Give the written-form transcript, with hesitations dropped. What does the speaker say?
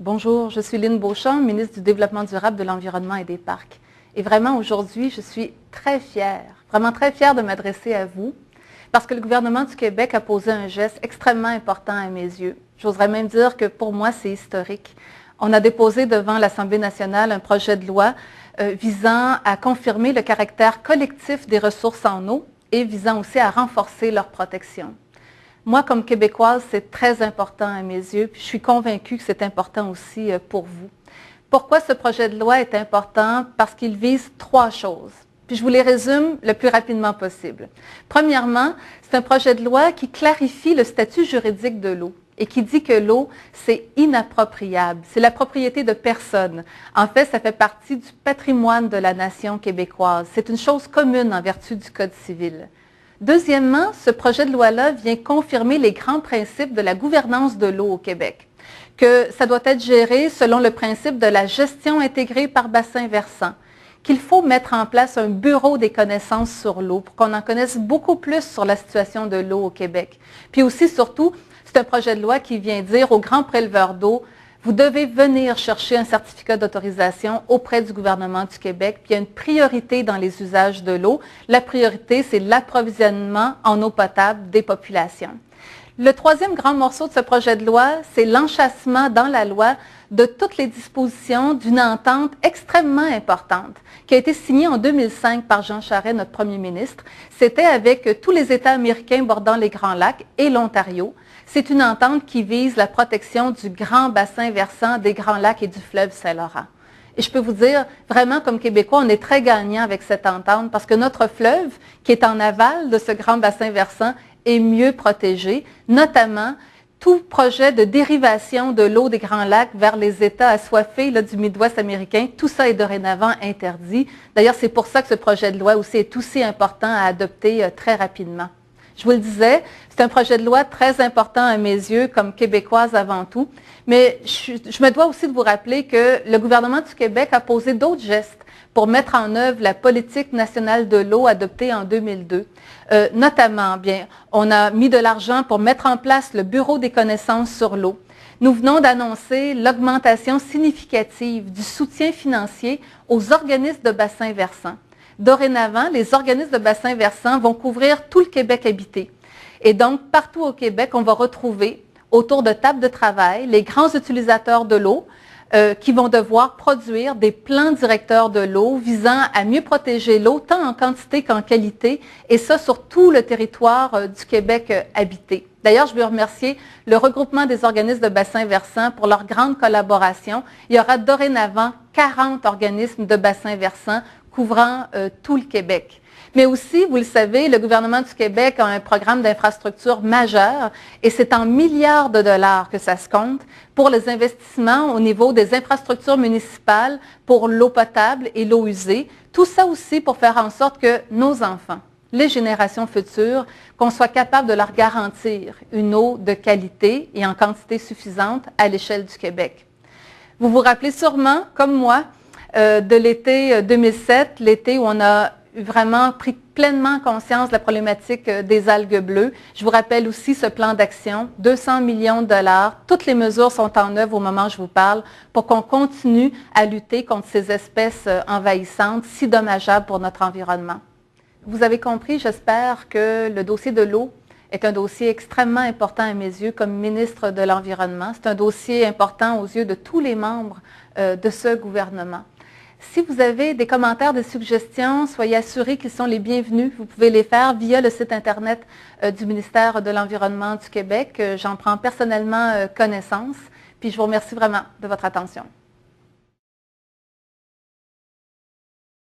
Bonjour, je suis Lynne Beauchamp, ministre du Développement durable, de l'Environnement et des Parcs. Et vraiment, aujourd'hui, je suis très fière, vraiment très fière de m'adresser à vous, parce que le gouvernement du Québec a posé un geste extrêmement important à mes yeux. J'oserais même dire que pour moi, c'est historique. On a déposé devant l'Assemblée nationale un projet de loi visant à confirmer le caractère collectif des ressources en eau et visant aussi à renforcer leur protection. Moi, comme Québécoise, c'est très important à mes yeux, puis je suis convaincue que c'est important aussi pour vous. Pourquoi ce projet de loi est important? Parce qu'il vise trois choses. Puis je vous les résume le plus rapidement possible. Premièrement, c'est un projet de loi qui clarifie le statut juridique de l'eau et qui dit que l'eau, c'est inappropriable. C'est la propriété de personne. En fait, ça fait partie du patrimoine de la nation québécoise. C'est une chose commune en vertu du Code civil. Deuxièmement, ce projet de loi-là vient confirmer les grands principes de la gouvernance de l'eau au Québec, que ça doit être géré selon le principe de la gestion intégrée par bassin versant, qu'il faut mettre en place un bureau des connaissances sur l'eau pour qu'on en connaisse beaucoup plus sur la situation de l'eau au Québec. Puis aussi, surtout, c'est un projet de loi qui vient dire aux grands préleveurs d'eau, vous devez venir chercher un certificat d'autorisation auprès du gouvernement du Québec. Puis il y a une priorité dans les usages de l'eau. La priorité, c'est l'approvisionnement en eau potable des populations. Le troisième grand morceau de ce projet de loi, c'est l'enchâssement dans la loi de toutes les dispositions d'une entente extrêmement importante qui a été signée en 2005 par Jean Charest, notre premier ministre. C'était avec tous les États américains bordant les Grands Lacs et l'Ontario. C'est une entente qui vise la protection du grand bassin versant des Grands Lacs et du fleuve Saint-Laurent. Et je peux vous dire, vraiment, comme Québécois, on est très gagnant avec cette entente parce que notre fleuve, qui est en aval de ce grand bassin versant, est mieux protégé, notamment tout projet de dérivation de l'eau des Grands Lacs vers les États assoiffés du Midwest américain, tout ça est dorénavant interdit. D'ailleurs, c'est pour ça que ce projet de loi aussi est aussi important à adopter très rapidement. Je vous le disais, c'est un projet de loi très important à mes yeux, comme Québécoise avant tout, mais je me dois aussi de vous rappeler que le gouvernement du Québec a posé d'autres gestes pour mettre en œuvre la politique nationale de l'eau adoptée en 2002. Notamment, on a mis de l'argent pour mettre en place le Bureau des connaissances sur l'eau. Nous venons d'annoncer l'augmentation significative du soutien financier aux organismes de bassins versants. Dorénavant, les organismes de bassins versants vont couvrir tout le Québec habité. Et donc, partout au Québec, on va retrouver autour de tables de travail les grands utilisateurs de l'eau qui vont devoir produire des plans directeurs de l'eau visant à mieux protéger l'eau, tant en quantité qu'en qualité, et ça sur tout le territoire du Québec habité. D'ailleurs, je veux remercier le regroupement des organismes de bassins versants pour leur grande collaboration. Il y aura dorénavant 40 organismes de bassins versants couvrant tout le Québec. Mais aussi, vous le savez, le gouvernement du Québec a un programme d'infrastructure majeur et c'est en milliards de dollars que ça se compte pour les investissements au niveau des infrastructures municipales pour l'eau potable et l'eau usée. Tout ça aussi pour faire en sorte que nos enfants, les générations futures, qu'on soit capable de leur garantir une eau de qualité et en quantité suffisante à l'échelle du Québec. Vous vous rappelez sûrement, comme moi, de l'été 2007, l'été où on a vraiment pris pleinement conscience de la problématique des algues bleues. Je vous rappelle aussi ce plan d'action, 200 millions de dollars. Toutes les mesures sont en œuvre au moment où je vous parle pour qu'on continue à lutter contre ces espèces envahissantes si dommageables pour notre environnement. Vous avez compris, j'espère que le dossier de l'eau est un dossier extrêmement important à mes yeux comme ministre de l'Environnement. C'est un dossier important aux yeux de tous les membres de ce gouvernement. Si vous avez des commentaires, des suggestions, soyez assurés qu'ils sont les bienvenus. Vous pouvez les faire via le site Internet du ministère de l'Environnement du Québec. J'en prends personnellement connaissance. Puis je vous remercie vraiment de votre attention.